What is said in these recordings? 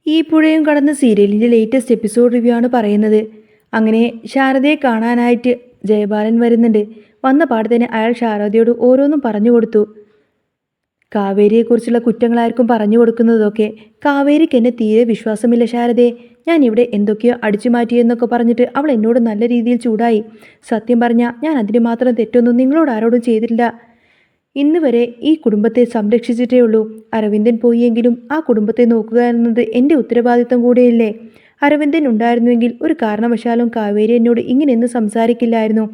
ഈ പുഴയും കടന്ന സീരിയലിൻ്റെ ലേറ്റസ്റ്റ് എപ്പിസോഡ് റിവ്യൂ ആണ് പറയുന്നത്. അങ്ങനെ ശാരദയെ കാണാനായിട്ട് ജയബാലൻ വരുന്നുണ്ട്. വന്ന പാടെ തന്നെ അയാൾ ശാരദയോട് ഓരോന്നും പറഞ്ഞു കൊടുത്തു. കാവേരിയെക്കുറിച്ചുള്ള കുറ്റങ്ങളായിരിക്കും പറഞ്ഞു കൊടുക്കുന്നതൊക്കെ. കാവേരിക്ക് എന്നെ തീരെ വിശ്വാസമില്ല ശാരദയെ. ഞാൻ ഇവിടെ എന്തൊക്കെയോ അടിച്ചു മാറ്റിയെന്നൊക്കെ പറഞ്ഞിട്ട് അവൾ എന്നോട് നല്ല രീതിയിൽ ചൂടായി. സത്യം പറഞ്ഞാൽ ഞാൻ അതിന് മാത്രം തെറ്റൊന്നും നിങ്ങളോട് ആരോടും ചെയ്തിട്ടില്ല. ഇന്ന് വരെ ഈ കുടുംബത്തെ സംരക്ഷിച്ചിട്ടേ ഉള്ളൂ. അരവിന്ദൻ പോയെങ്കിലും ആ കുടുംബത്തെ നോക്കുക എന്നത് എൻ്റെ ഉത്തരവാദിത്തം കൂടെയല്ലേ. അരവിന്ദൻ ഉണ്ടായിരുന്നുവെങ്കിൽ ഒരു കാരണവശാലും കാവേരി എന്നോട് ഇങ്ങനെയൊന്നും സംസാരിക്കില്ലായിരുന്നു.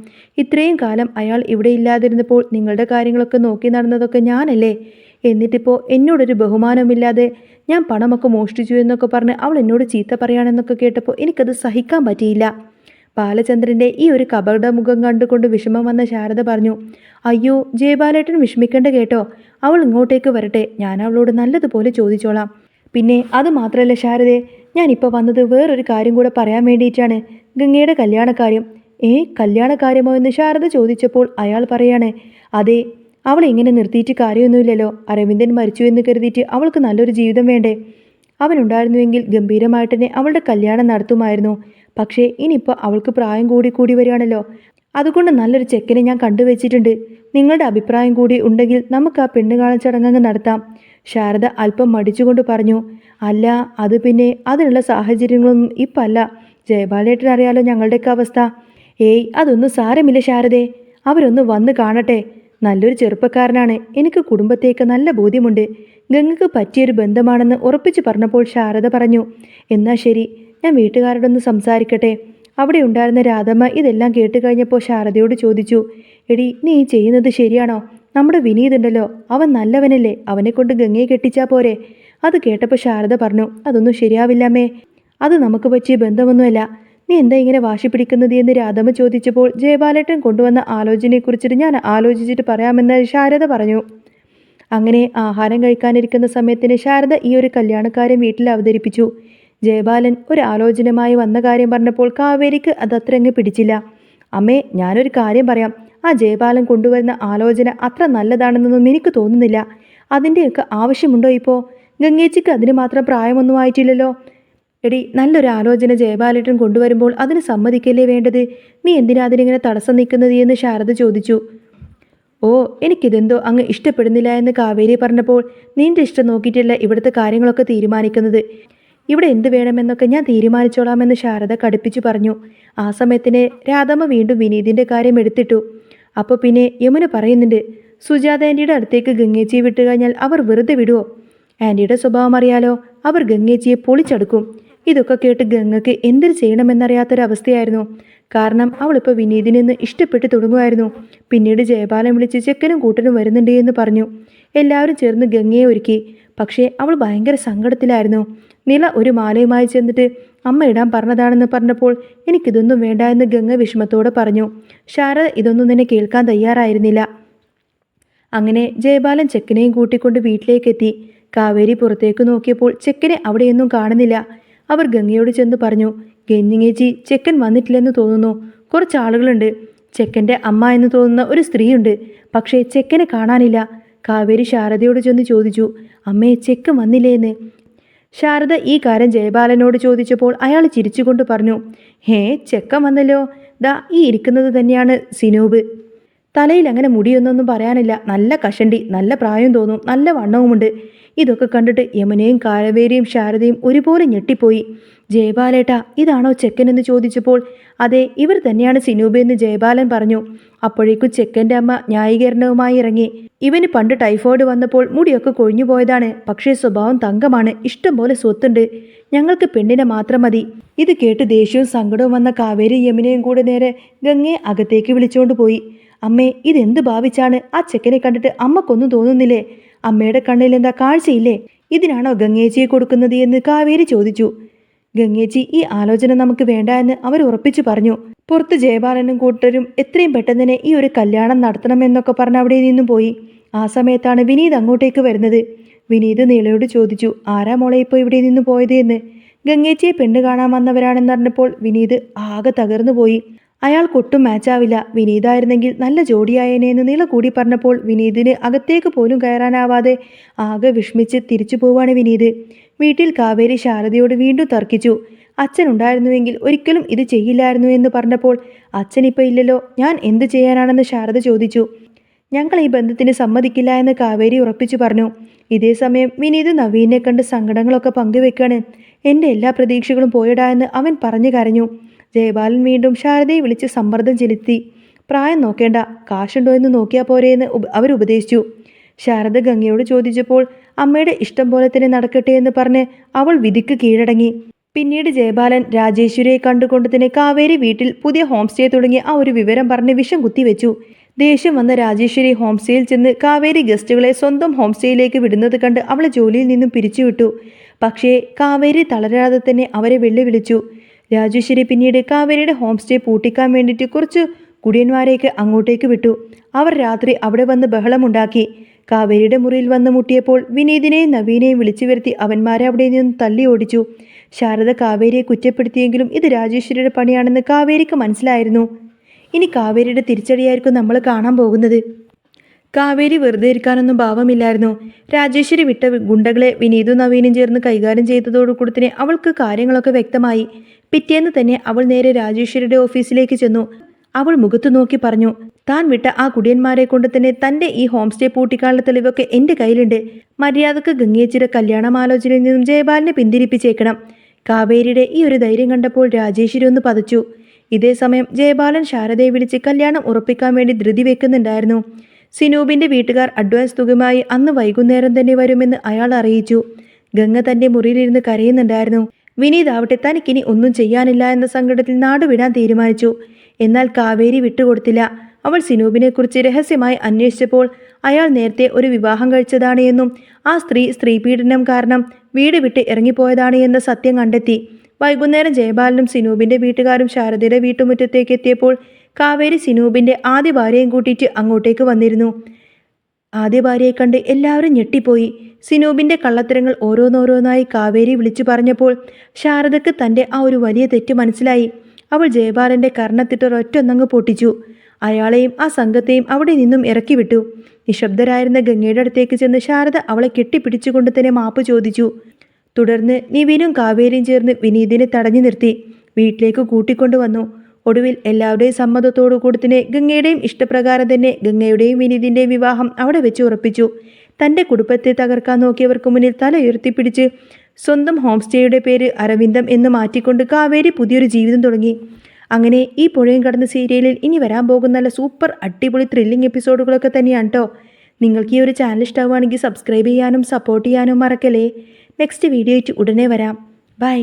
ഇത്രയും കാലം അയാൾ ഇവിടെ ഇല്ലാതിരുന്നപ്പോൾ നിങ്ങളുടെ കാര്യങ്ങളൊക്കെ നോക്കി നടന്നതൊക്കെ ഞാനല്ലേ. എന്നിട്ടിപ്പോൾ എന്നോടൊരു ബഹുമാനമില്ലാതെ ഞാൻ പണമൊക്കെ മോഷ്ടിച്ചു എന്നൊക്കെ പറഞ്ഞ് അവൾ എന്നോട് ചീത്ത പറയുകയാണെന്നൊക്കെ കേട്ടപ്പോൾ എനിക്കത് സഹിക്കാൻ പറ്റിയില്ല. ബാലചന്ദ്രൻ്റെ ഈ ഒരു കപടമുഖം കണ്ടുകൊണ്ട് വിഷമം വന്ന ശാരദ പറഞ്ഞു, അയ്യോ ജയബാലേട്ടൻ വിഷമിക്കേണ്ട കേട്ടോ. അവൾ ഇങ്ങോട്ടേക്ക് വരട്ടെ, ഞാൻ അവളോട് നല്ലതുപോലെ ചോദിച്ചോളാം. പിന്നെ അത് മാത്രമല്ല ശാരദേ, ഞാനിപ്പോൾ വന്നത് വേറൊരു കാര്യം കൂടെ പറയാൻ വേണ്ടിയിട്ടാണ്. ഗംഗയുടെ കല്യാണക്കാര്യം. കല്യാണക്കാര്യമോ എന്ന് ശാരദ ചോദിച്ചപ്പോൾ അയാൾ പറയാണ്, അതെ, അവളെ ഇങ്ങനെ നിർത്തിയിട്ട് കാര്യമൊന്നുമില്ലല്ലോ. അരവിന്ദൻ മരിച്ചു എന്ന് കരുതിയിട്ട് അവൾക്ക് നല്ലൊരു ജീവിതം വേണ്ടേ. അവനുണ്ടായിരുന്നുവെങ്കിൽ ഗംഭീരമായിട്ട് തന്നെ അവളുടെ കല്യാണം നടത്തുമായിരുന്നു. പക്ഷേ ഇനിയിപ്പോൾ അവൾക്ക് പ്രായം കൂടി വരികയാണല്ലോ. അതുകൊണ്ട് നല്ലൊരു ചെക്കനെ ഞാൻ കണ്ടുവച്ചിട്ടുണ്ട്. നിങ്ങളുടെ അഭിപ്രായം കൂടി ഉണ്ടെങ്കിൽ നമുക്ക് ആ പെണ്ണ് കാണൽ ചടങ്ങ് നടത്താം. ശാരദ അല്പം മടിച്ചുകൊണ്ട് പറഞ്ഞു, അല്ല അത് പിന്നെ അതിനുള്ള സാഹചര്യങ്ങളൊന്നും ഇപ്പം അല്ല. ജയബാലേട്ടൻ അറിയാലോ ഞങ്ങളുടെയൊക്കെ അവസ്ഥ. അതൊന്നും സാരമില്ല ശാരദേ, അവരൊന്ന് വന്ന് കാണട്ടെ. നല്ലൊരു ചെറുപ്പക്കാരനാണ്. എനിക്ക് കുടുംബത്തേക്ക് നല്ല ബോധ്യമുണ്ട്. ഗംഗയ്ക്ക് പറ്റിയൊരു ബന്ധമാണെന്ന് ഉറപ്പിച്ചു പറഞ്ഞപ്പോൾ ശാരദ പറഞ്ഞു, എന്നാൽ ശരി, ഞാൻ വീട്ടുകാരോടൊന്ന് സംസാരിക്കട്ടെ. അവിടെ ഉണ്ടായിരുന്ന രാധമ്മ ഇതെല്ലാം കേട്ട് കഴിഞ്ഞപ്പോൾ ശാരദയോട് ചോദിച്ചു, എടി നീ ചെയ്യുന്നത് ശരിയാണോ? നമ്മുടെ വിനീത് ഉണ്ടല്ലോ, അവൻ നല്ലവനല്ലേ, അവനെ കൊണ്ട് ഗംഗയെ കെട്ടിച്ചാൽ പോരെ. അത് കേട്ടപ്പോൾ ശാരദ പറഞ്ഞു, അതൊന്നും ശരിയാവില്ലമ്മേ, അത് നമുക്ക് പറ്റിയ ബന്ധമൊന്നുമല്ല. നീ എന്താ ഇങ്ങനെ വാശി പിടിക്കുന്നത് എന്ന് രാധമ്മ ചോദിച്ചപ്പോൾ ജയബാലേട്ടൻ കൊണ്ടുവന്ന ആലോചനയെക്കുറിച്ചിട്ട് ഞാൻ ആലോചിച്ചിട്ട് പറയാമെന്ന് ശാരദ പറഞ്ഞു. അങ്ങനെ ആഹാരം കഴിക്കാനിരിക്കുന്ന സമയത്തിന് ശാരദ ഈ ഒരു കല്യാണക്കാരൻ വീട്ടിൽ അവതരിപ്പിച്ചു. ജയബാലൻ ഒരു ആലോചനയുമായി വന്ന കാര്യം പറഞ്ഞപ്പോൾ കാവേരിക്ക് അതത്ര അങ്ങ് പിടിച്ചില്ല. അമ്മേ, ഞാനൊരു കാര്യം പറയാം. ആ ജയബാലൻ കൊണ്ടുവരുന്ന ആലോചന അത്ര നല്ലതാണെന്നൊന്നും എനിക്ക് തോന്നുന്നില്ല. അതിൻ്റെയൊക്കെ ആവശ്യമുണ്ടോ ഇപ്പോൾ? ഗംഗേച്ചിക്ക് അതിന് മാത്രം പ്രായമൊന്നും ആയിട്ടില്ലല്ലോ. എടി, നല്ലൊരു ആലോചന ജയബാലേട്ടൻ കൊണ്ടുവരുമ്പോൾ അതിന് സമ്മതിക്കല്ലേ വേണ്ടത്. നീ എന്തിനാ അതിനിങ്ങനെ തടസ്സം നിൽക്കുന്നത് എന്ന് ശാരദ ചോദിച്ചു. എനിക്കിതെന്തോ അങ്ങ് ഇഷ്ടപ്പെടുന്നില്ല എന്ന് കാവേരി പറഞ്ഞപ്പോൾ, നിന്റെ ഇഷ്ടം നോക്കിയിട്ടല്ല ഇവിടുത്തെ കാര്യങ്ങളൊക്കെ തീരുമാനിക്കുന്നത്. ഇവിടെ എന്ത് വേണമെന്നൊക്കെ ഞാൻ തീരുമാനിച്ചോളാമെന്ന് ശാരദ കടുപ്പിച്ചു പറഞ്ഞു. ആ സമയത്തിന് രാധമ്മ വീണ്ടും വിനീതിൻ്റെ കാര്യം എടുത്തിട്ടു. അപ്പോൾ പിന്നെ യമുന പറയുന്നുണ്ട്, സുജാത ആൻറ്റിയുടെ അടുത്തേക്ക് ഗംഗേച്ചിയെ വിട്ടു കഴിഞ്ഞാൽ അവർ വെറുതെ വിടുവോ? ആൻറ്റിയുടെ സ്വഭാവം അറിയാലോ, അവർ ഗംഗേച്ചിയെ പൊളിച്ചെടുക്കും. ഇതൊക്കെ കേട്ട് ഗംഗയ്ക്ക് എന്തിനു ചെയ്യണമെന്നറിയാത്തൊരവസ്ഥയായിരുന്നു. കാരണം അവളിപ്പോൾ വിനീതിനെ നിന്ന് ഇഷ്ടപ്പെട്ട് തുടങ്ങുമായിരുന്നു. പിന്നീട് ജയബാലൻ വിളിച്ച് ചെക്കനും കൂട്ടനും വരുന്നുണ്ട് എന്ന് പറഞ്ഞു. എല്ലാവരും ചേർന്ന് ഗംഗയെ ഒരുക്കി. പക്ഷേ അവൾ ഭയങ്കര സങ്കടത്തിലായിരുന്നു. നില ഒരു മാലയുമായി ചെന്നിട്ട് അമ്മ ഇടാൻ പറഞ്ഞതാണെന്ന് പറഞ്ഞപ്പോൾ എനിക്കിതൊന്നും വേണ്ട എന്ന് ഗംഗ വിഷമത്തോടെ പറഞ്ഞു. ശാരദ ഇതൊന്നും തന്നെ കേൾക്കാൻ തയ്യാറായിരുന്നില്ല. അങ്ങനെ ജയബാലൻ ചെക്കനെയും കൂട്ടിക്കൊണ്ട് വീട്ടിലേക്കെത്തി. കാവേരി പുറത്തേക്ക് നോക്കിയപ്പോൾ ചെക്കനെ അവിടെയൊന്നും കാണുന്നില്ല. അവർ ഗംഗയോട് ചെന്ന് പറഞ്ഞു, ഗംഗേച്ചി, ചെക്കൻ വന്നിട്ടില്ലെന്ന് തോന്നുന്നു. കുറച്ച് ആളുകളുണ്ട്. ചെക്കൻ്റെ അമ്മ എന്ന് തോന്നുന്ന ഒരു സ്ത്രീയുണ്ട്. പക്ഷേ ചെക്കനെ കാണാനില്ല. കാവേരി ശാരദയോട് ചെന്ന് ചോദിച്ചു, അമ്മേ, ചെക്കൻ വന്നില്ലേ എന്ന്. ശാരദ ഈ കാര്യം ജയബാലനോട് ചോദിച്ചപ്പോൾ അയാൾ ചിരിച്ചുകൊണ്ട് പറഞ്ഞു, ചെക്കൻ വന്നല്ലോ. ദാ ഈ ഇരിക്കുന്നത് തന്നെയാണ് സിനൂബ്. തലയിൽ അങ്ങനെ മുടിയൊന്നൊന്നും പറയാനില്ല. നല്ല കഷണ്ടി, നല്ല പ്രായം തോന്നും, നല്ല വണ്ണവുമുണ്ട്. ഇതൊക്കെ കണ്ടിട്ട് യമുനയും കാവേരിയും ശാരദയും ഒരുപോലെ ഞെട്ടിപ്പോയി. ജയബാലേട്ടാ, ഇതാണോ ചെക്കൻ എന്ന് ചോദിച്ചപ്പോൾ, അതെ, ഇവർ തന്നെയാണ് സിനൂബ് എന്ന് ജയബാലൻ പറഞ്ഞു. അപ്പോഴേക്കും ചെക്കൻ്റെ അമ്മ ന്യായീകരണവുമായി ഇറങ്ങി. ഇവന് പണ്ട് ടൈഫോയിഡ് വന്നപ്പോൾ മുടിയൊക്കെ കൊഴിഞ്ഞു പോയതാണ്. പക്ഷേ സ്വഭാവം തങ്കമാണ്, ഇഷ്ടംപോലെ സ്വത്തുണ്ട്. ഞങ്ങൾക്ക് പെണ്ണിനെ മാത്രം മതി. ഇത് കേട്ട് ദേഷ്യവും സങ്കടവും വന്ന കാവേരി യമുനയും കൂടെ നേരെ ഗംഗയെ അകത്തേക്ക് വിളിച്ചുകൊണ്ട് പോയി. അമ്മേ, ഇതെന്ത് ഭാവിച്ചാണ്? ആ ചെക്കനെ കണ്ടിട്ട് അമ്മക്കൊന്നും തോന്നുന്നില്ലേ? അമ്മയുടെ കണ്ണിൽ എന്താ കാഴ്ചയില്ലേ? ഇതിനാണോ ഗംഗേച്ചിയെ കൊടുക്കുന്നത് എന്ന് കാവേരി ചോദിച്ചു. ഗംഗേച്ചി, ഈ ആലോചന നമുക്ക് വേണ്ട എന്ന് അവർ ഉറപ്പിച്ചു പറഞ്ഞു. പുറത്ത് ജയബാലനും കൂട്ടരും എത്രയും പെട്ടെന്ന് തന്നെ ഈ ഒരു കല്യാണം നടത്തണമെന്നൊക്കെ പറഞ്ഞ് അവിടെ നിന്നും പോയി. ആ സമയത്താണ് വിനീത് അങ്ങോട്ടേക്ക് വരുന്നത്. വിനീത് നീളയോട് ചോദിച്ചു, ആരാ മോളെ ഇപ്പോൾ ഇവിടെ നിന്ന് പോയത് എന്ന്. ഗംഗേച്ചിയെ പെണ്ണ് കാണാൻ വന്നവരാണെന്ന് അറിഞ്ഞപ്പോൾ വിനീത് ആകെ തകർന്നു പോയി. അയാൾക്കൊട്ടും മാച്ചാവില്ല. വിനീതായിരുന്നെങ്കിൽ നല്ല ജോഡിയായേനെ എന്ന് നീള കൂടി പറഞ്ഞപ്പോൾ വിനീതിന് അകത്തേക്ക് പോലും കയറാനാവാതെ ആകെ വിഷമിച്ച് തിരിച്ചു പോവാണ് വിനീത്. വീട്ടിൽ കാവേരി ശാരദയോട് വീണ്ടും തർക്കിച്ചു. അച്ഛനുണ്ടായിരുന്നുവെങ്കിൽ ഒരിക്കലും ഇത് ചെയ്യില്ലായിരുന്നു എന്ന് പറഞ്ഞപ്പോൾ അച്ഛനിപ്പോൾ ഇല്ലല്ലോ, ഞാൻ എന്ത് ചെയ്യാനാണെന്ന് ശാരദ ചോദിച്ചു. ഞങ്ങൾ ഈ ബന്ധത്തിന് സമ്മതിക്കില്ല എന്ന് കാവേരി ഉറപ്പിച്ചു പറഞ്ഞു. ഇതേ സമയം വിനീത് നവീനെ കണ്ട് സങ്കടങ്ങളൊക്കെ പങ്കുവെക്കാണ്. എൻ്റെ എല്ലാ പ്രതീക്ഷകളും പോയടാ എന്ന് അവൻ പറഞ്ഞു കരഞ്ഞു. ജയബാലൻ വീണ്ടും ശാരദയെ വിളിച്ച് സമ്മർദ്ദം ചെലുത്തി. പ്രായം നോക്കേണ്ട, കാശുണ്ടോ എന്ന് നോക്കിയാൽ പോരെയെന്ന് അവരുപദേശിച്ചു. ശാരദ ഗംഗയോട് ചോദിച്ചപ്പോൾ അമ്മയുടെ ഇഷ്ടം പോലെ തന്നെ നടക്കട്ടെ എന്ന് പറഞ്ഞ് അവൾ വിധിക്ക് കീഴടങ്ങി. പിന്നീട് ജയബാലൻ രാജേശ്വരിയെ കണ്ടുകൊണ്ട് തന്നെ കാവേരി വീട്ടിൽ പുതിയ ഹോം സ്റ്റേ തുടങ്ങി ആ ഒരു വിവരം പറഞ്ഞ് വിഷം കുത്തിവെച്ചു. ദേഷ്യം വന്ന രാജേശ്വരി ഹോം സ്റ്റേയിൽ ചെന്ന് കാവേരി ഗസ്റ്റുകളെ സ്വന്തം ഹോം സ്റ്റേയിലേക്ക് വിടുന്നത് കണ്ട് അവളെ ജോലിയിൽ നിന്നും പിരിച്ചുവിട്ടു. പക്ഷേ കാവേരി തളരാതെ തന്നെ അവരെ വെല്ലുവിളിച്ചു. രാജേശ്വരി പിന്നീട് കാവേരിയുടെ ഹോം സ്റ്റേ പൂട്ടിക്കാൻ വേണ്ടിയിട്ട് കുറച്ച് കുടിയന്മാരെയൊക്കെ അങ്ങോട്ടേക്ക് വിട്ടു. അവർ രാത്രി അവിടെ വന്ന് ബഹളമുണ്ടാക്കി. കാവേരിയുടെ മുറിയിൽ വന്ന് മുട്ടിയപ്പോൾ വിനീതിനെയും നവീനെയും വിളിച്ചു വരുത്തി അവന്മാരെ അവിടെ നിന്നും തള്ളി ഓടിച്ചു. ശാരദ കാവേരിയെ കുറ്റപ്പെടുത്തിയെങ്കിലും ഇത് രാജേശ്വരിയുടെ പണിയാണെന്ന് കാവേരിക്ക് മനസ്സിലായിരുന്നു. ഇനി കാവേരിയുടെ തിരിച്ചടിയായിരിക്കും നമ്മൾ കാണാൻ പോകുന്നത്. കാവേരി വെറുതെ ഇരിക്കാനൊന്നും ഭാവമില്ലായിരുന്നു. രാജേശ്വരി വിട്ട ഗുണ്ടകളെ വിനീതും നവീനും ചേർന്ന് കൈകാര്യം ചെയ്തതോടുകൂടി തന്നെ അവൾക്ക് കാര്യങ്ങളൊക്കെ വ്യക്തമായി. പിറ്റേന്ന് തന്നെ അവൾ നേരെ രാജേശ്വരിയുടെ ഓഫീസിലേക്ക് ചെന്നു. അവൾ മുഖത്തു നോക്കി പറഞ്ഞു, താൻ വിട്ട ആ കുടിയന്മാരെ കൊണ്ട് തന്നെ തൻ്റെ ഈ ഹോം സ്റ്റേ പൂട്ടിക്കാനുള്ള തെളിവൊക്കെ എൻ്റെ കയ്യിലുണ്ട്. മര്യാദക്ക് ഗംഗേച്ചിയുടെ കല്യാണമാലോചനയിൽ നിന്നും ജയബാലിനെ പിന്തിരിപ്പിച്ചേക്കണം. കാവേരിയുടെ ഈ ഒരു ധൈര്യം കണ്ടപ്പോൾ രാജേശ്വരി ഒന്ന് പതച്ചു. ഇതേ സമയം ജയബാലൻ ശാരദയെ വിളിച്ച് കല്യാണം ഉറപ്പിക്കാൻ വേണ്ടി ധൃതി വെക്കുന്നുണ്ടായിരുന്നു. സിനൂപിൻ്റെ വീട്ടുകാർ അഡ്വാൻസ് തുകയുമായി അന്ന് വൈകുന്നേരം തന്നെ വരുമെന്ന് അയാൾ അറിയിച്ചു. ഗംഗ തൻ്റെ മുറിയിലിരുന്ന് കരയുന്നുണ്ടായിരുന്നു. വിനീത് ആവട്ടെ തനിക്കിനി ഒന്നും ചെയ്യാനില്ല എന്ന സങ്കടത്തിൽ നാടുവിടാൻ തീരുമാനിച്ചു. എന്നാൽ കാവേരി വിട്ടുകൊടുത്തില്ല. അവൾ സിനൂപിനെക്കുറിച്ച് രഹസ്യമായി അന്വേഷിച്ചപ്പോൾ അയാൾ നേരത്തെ ഒരു വിവാഹം കഴിച്ചതാണ് എന്നും ആ സ്ത്രീപീഡനം കാരണം വീട് വിട്ട് ഇറങ്ങിപ്പോയതാണ് എന്ന സത്യം കണ്ടെത്തി. വൈകുന്നേരം ജയബാലനും സിനൂപിൻ്റെ വീട്ടുകാരും ശാരദയുടെ വീട്ടുമുറ്റത്തേക്ക് എത്തിയപ്പോൾ കാവേരി സിനൂപിൻ്റെ ആദ്യ ഭാര്യയും കൂട്ടിയിട്ട് അങ്ങോട്ടേക്ക് വന്നിരുന്നു. ആദ്യ ഭാര്യയെ കണ്ട് എല്ലാവരും ഞെട്ടിപ്പോയി. സിനൂപിൻ്റെ കള്ളത്തരങ്ങൾ ഓരോന്നോരോന്നായി കാവേരി വിളിച്ചു പറഞ്ഞപ്പോൾ ശാരദക്ക് തൻ്റെ ആ ഒരു വലിയ തെറ്റ് മനസ്സിലായി. അവൾ ജയബാലൻ്റെ കർണത്തിട്ടൊരൊറ്റൊന്നങ്ങ് പൊട്ടിച്ചു. അയാളെയും ആ സംഘത്തെയും അവിടെ നിന്നും ഇറക്കി വിട്ടു. നിശബ്ദരായിരുന്ന ഗംഗയുടെ അടുത്തേക്ക് ചെന്ന് ശാരദ അവളെ കെട്ടിപ്പിടിച്ചുകൊണ്ട് തന്നെ മാപ്പ് ചോദിച്ചു. തുടർന്ന് നിവിനും കാവേരിയും ചേർന്ന് വിനീതിനെ തടഞ്ഞു നിർത്തി വീട്ടിലേക്ക് കൂട്ടിക്കൊണ്ടുവന്നു. ഒടുവിൽ എല്ലാവരുടെയും സമ്മതത്തോടു കൂടി തന്നെ ഗംഗയുടെയും ഇഷ്ടപ്രകാരം തന്നെ ഗംഗയുടെയും വിനീതിൻ്റെയും വിവാഹം അവിടെ വെച്ച് ഉറപ്പിച്ചു. തൻ്റെ കുടുംബത്തെ തകർക്കാൻ നോക്കിയവർക്ക് മുന്നിൽ തല ഉയർത്തിപ്പിടിച്ച് സ്വന്തം ഹോം സ്റ്റേയുടെ പേര് അരവിന്ദം എന്ന് മാറ്റിക്കൊണ്ട് കാവേരി പുതിയൊരു ജീവിതം തുടങ്ങി. അങ്ങനെ ഈ പുഴയും കടന്ന സീരിയലിൽ ഇനി വരാൻ പോകുന്ന നല്ല സൂപ്പർ അടിപൊളി ത്രില്ലിംഗ് എപ്പിസോഡുകളൊക്കെ തന്നെയാണ് കേട്ടോ. നിങ്ങൾക്ക് ഈ ഒരു ചാനൽ ഇഷ്ടമാവുകയാണെങ്കിൽ സബ്സ്ക്രൈബ് ചെയ്യാനും സപ്പോർട്ട് ചെയ്യാനും മറക്കല്ലേ. നെക്സ്റ്റ് വീഡിയോ ആയിട്ട് ഉടനെ വരാം. ബൈ.